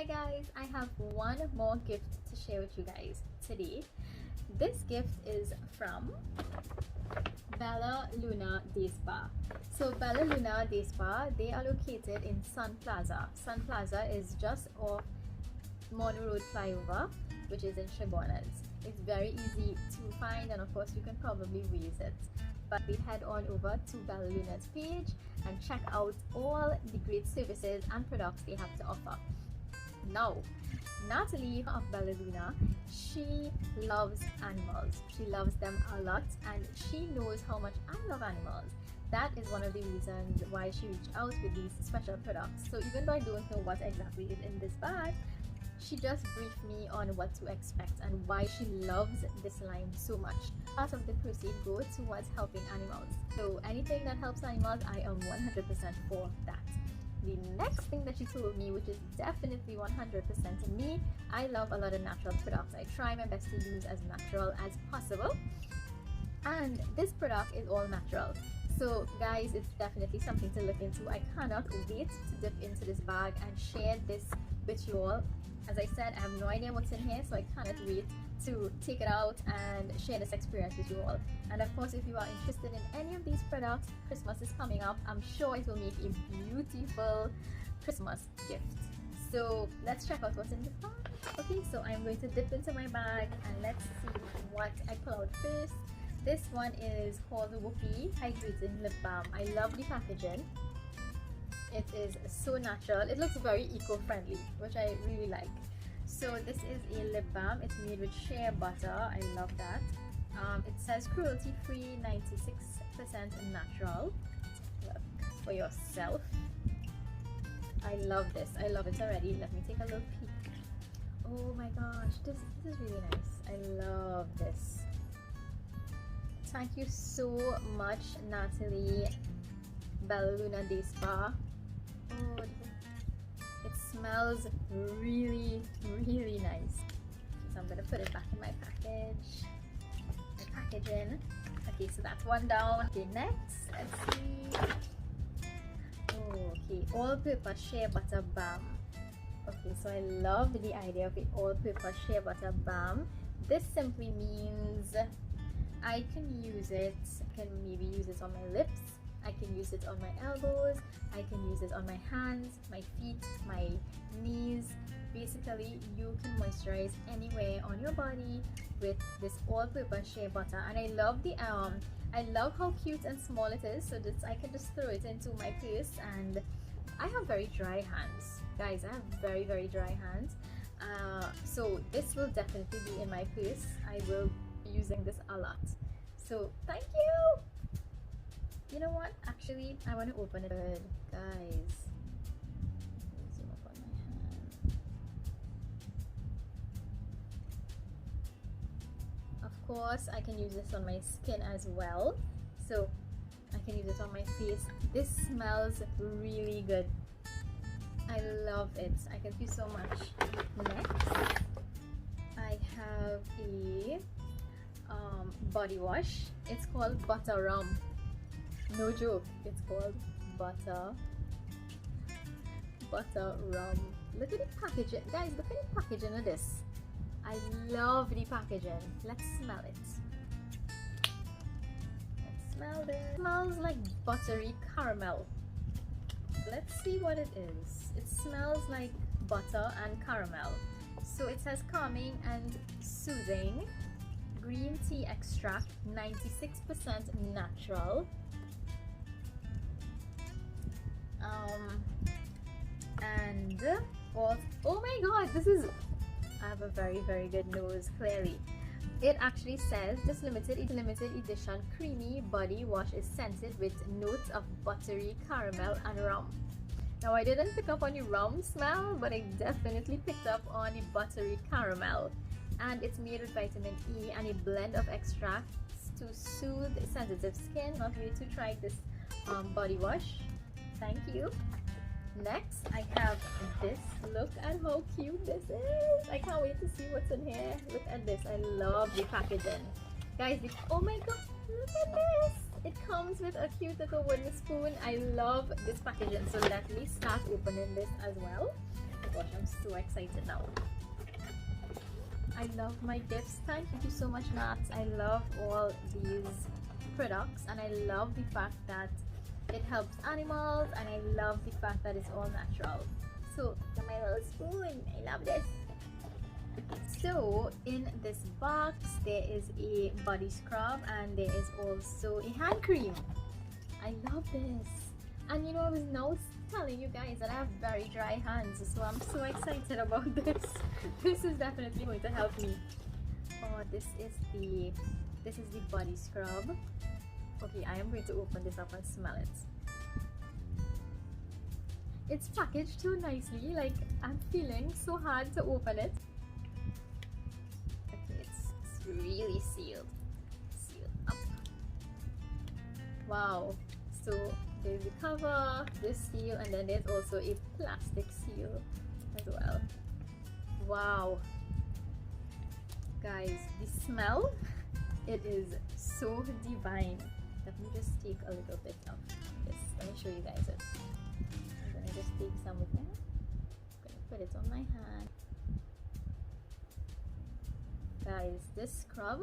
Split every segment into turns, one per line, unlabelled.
Hi guys, I have one more gift to share with you guys today. This gift is from Bella Luna Day Spa. So Bella Luna Day Spa, they are located in Sun Plaza. Sun Plaza is just off Munroe flyover, which is in Chaguanas. It's very easy to find, and of course you can probably Waze it. But we head on over to Bella Luna's page and check out all the great services and products they have to offer. Now, Natalie of Bella Luna, she loves animals. She loves them a lot, and she knows how much I love animals. That is one of the reasons why she reached out with these special products. So even though I don't know what exactly is in this bag, she just briefed me on what to expect and why she loves this line so much. Part of the proceeds go towards helping animals. So anything that helps animals, I am 100% for that. The next thing that she told me, which is definitely 100% me, I love a lot of natural products. I try my best to use as natural as possible. And this product is all natural. So guys, it's definitely something to look into. I cannot wait to dip into this bag and share this with you all. As I said, I have no idea what's in here, so I cannot wait to take it out and share this experience with you all. And of course, if you are interested in any of these products, Christmas is coming up. I'm sure it will make a beautiful Christmas gift. So let's check out what's in this bag. Okay, so I'm going to dip into my bag and let's see what I pull out first. This one is called the Whoopee Hydrating Lip Balm. I love the packaging. It is so natural. It looks very eco-friendly, which I really like. So this is a lip balm. It's made with shea butter. I love that. It says cruelty-free, 96% natural. Look for yourself. I love this. I love it already. Let me take a little peek. Oh my gosh, this is really nice. I love this. Thank you so much, Natalie, Bella Luna Day Spa. Oh, it smells really nice. So I'm gonna put it back in my package. My packaging. Okay, so that's one down. Okay, next, let's see. Oh, okay, all-purpose shea butter balm. Okay, so I love the idea of the all-purpose shea butter balm. This simply means I can use it. I can maybe use it on my lips. I can use it on my elbows, I can use it on my hands, my feet, my knees. Basically, you can moisturize anywhere on your body with this all-purpose shea butter. And I love I love how cute and small it is. So this, I can just throw it into my purse, and I have very dry hands, guys. I have very dry hands. So this will definitely be in my purse. I will be using this a lot. So thank you. You know what? Actually, I want to open it. Good, guys. Zoom up on my hand. Of course, I can use this on my skin as well. So I can use it on my face. This smells really good. I love it. I can feel so much. Next, I have a body wash. It's called Butter Rum. No joke, it's called butter rum. Look at the packaging, guys. Look at the packaging of this. I love the packaging. Let's smell it. Let's smell this. It smells like buttery caramel. Let's see what it is. It smells like butter and caramel. So it says calming and soothing, green tea extract, 96% natural. And oh my god, I have a very good nose. Clearly it actually says this limited edition creamy body wash is scented with notes of buttery caramel and rum. Now I didn't pick up on the rum smell, but I definitely picked up on the buttery caramel. And it's made with vitamin E and a blend of extracts to soothe sensitive skin. Not wait to try this body wash. Thank you. Next, I have this. Look at how cute this is. I can't wait to see what's in here. Look at this. I love the packaging. Guys, oh my god, look at this. It comes with a cute little wooden spoon. I love this packaging. So let me start opening this as well. gosh, I'm so excited now. I love my gifts. Thank you so much, Nat. I love all these products, and I love the fact that it helps animals, and I love the fact that it's all natural. So my little spoon, I love this. So in this box there is a body scrub, and there is also a hand cream. I love this. And you know, I was now telling you guys that I have very dry hands, so I'm so excited about this. This is definitely going to help me. Oh, this is the body scrub. Okay, I am going to open this up and smell it. It's packaged too nicely, like I'm feeling so hard to open it. Okay, it's really sealed up. Wow. So there's the cover, this seal, and then there's also a plastic seal as well. Wow, guys, the smell, it is so divine. Let me just take a little bit of this. Let me show you guys it. I'm gonna just take some with me. I'm gonna put it on my hand. Guys, this scrub,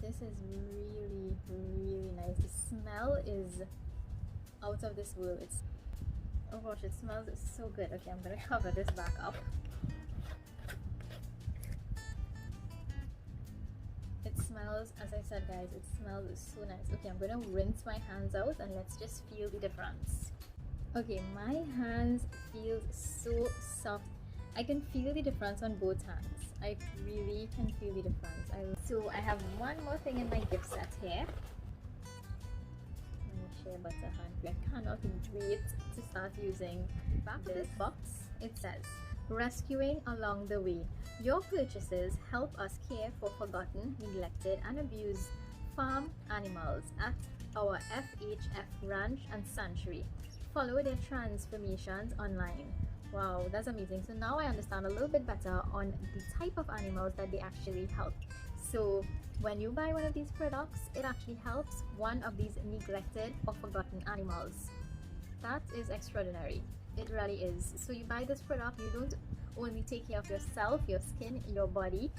this is really nice. The smell is out of this world. It's, oh gosh, it smells so good. Okay, I'm gonna cover this back up. It smells, as I said guys, it smells so nice. Okay, I'm gonna rinse my hands out and let's just feel the difference. Okay, my hands feel so soft. I can feel the difference on both hands. I really can feel the difference. So I have one more thing in my gift set here. Shea butter hand cream. I cannot wait to start using back of this box. It says, rescuing along the way. Your purchases help us care for forgotten, neglected and abused farm animals at our FHF ranch and sanctuary. Follow their transformations online. Wow, that's amazing. So now I understand a little bit better on the type of animals that they actually help. So when you buy one of these products, it actually helps one of these neglected or forgotten animals. That is extraordinary. It really is. So you buy this product, you don't only take care of yourself, your skin, your body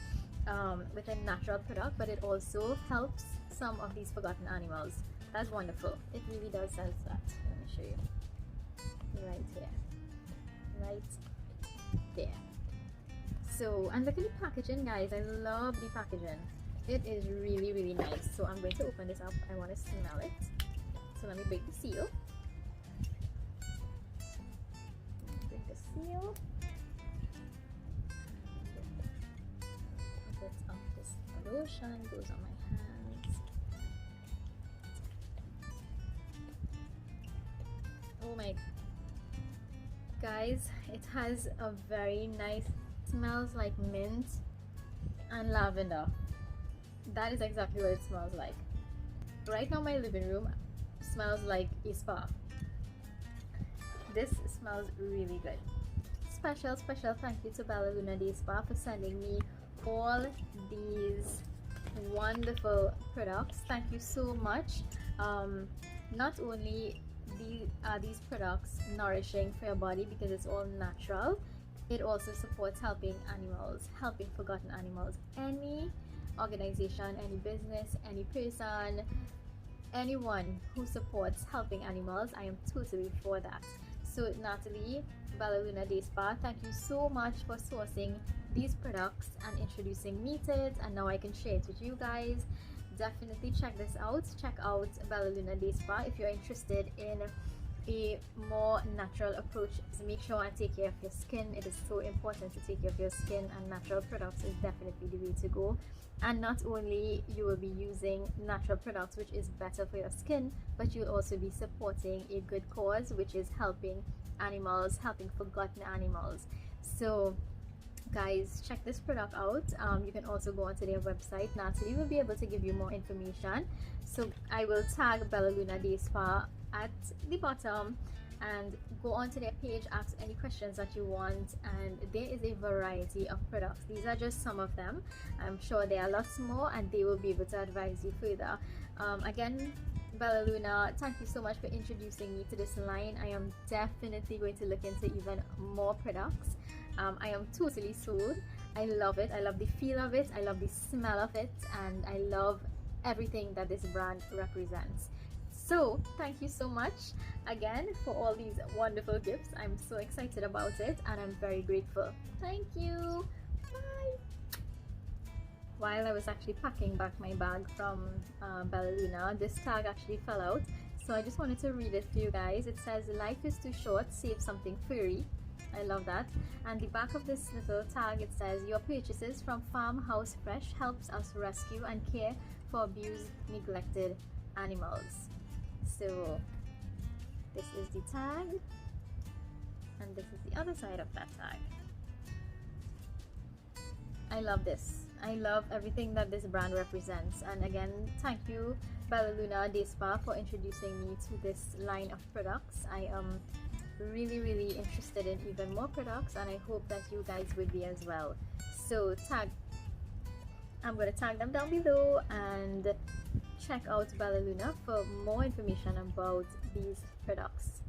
with a natural product, but it also helps some of these forgotten animals. That's wonderful. It really does says that. Let me show you. Right here. Right there. So, and look at the packaging, guys. I love the packaging. It is really nice. So I'm going to open this up. I want to smell it. So let me break the seal. Break the seal. A bit of this lotion goes on my hands. Oh my, guys, it has a very nice, smells like mint and lavender. That is exactly what it smells like. Right now my living room smells like a spa. This smells really good. Special thank you to Bella Luna Day Spa for sending me all these wonderful products. Thank you so much. Not only are these products nourishing for your body because it's all natural, it also supports helping animals, helping forgotten animals. Any organization, any business, any person, anyone who supports helping animals, I am totally for that. So Natalie, Bella Luna Day Spa, thank you so much for sourcing these products and introducing me to it, and now I can share it with you guys. Definitely check this out. Check out Bella Luna Day Spa if you're interested in a more natural approach. Make sure and take care of your skin. It is so important to take care of your skin, and natural products is definitely the way to go. And not only you will be using natural products, which is better for your skin, but you'll also be supporting a good cause, which is helping animals, helping forgotten animals. So guys, check this product out. You can also go onto their website. Natalie will be able to give you more information, so I will tag Bella Luna Day Spa at the bottom, and go onto their page, ask any questions that you want, and there is a variety of products. These are just some of them. I'm sure there are lots more, and they will be able to advise you further. Again, Bella Luna, thank you so much for introducing me to this line. I am definitely going to look into even more products. I am totally sold. I love it. I love the feel of it. I love the smell of it. And I love everything that this brand represents. So thank you so much again for all these wonderful gifts. I'm so excited about it and I'm very grateful. Thank you. Bye. While I was actually packing back my bag from Bella Luna, this tag actually fell out. So I just wanted to read it for you guys. It says, "Life is too short, save something furry." I love that. And the back of this little tag, it says, "Your purchases from FarmHouse Fresh helps us rescue and care for abused, neglected animals." So this is the tag, and this is the other side of that tag. I love this. I love everything that this brand represents. And again, thank you Bella Luna Day Spa for introducing me to this line of products. I am really interested in even more products, and I hope that you guys would be as well. So I'm going to tag them down below, and check out Bella Luna for more information about these products.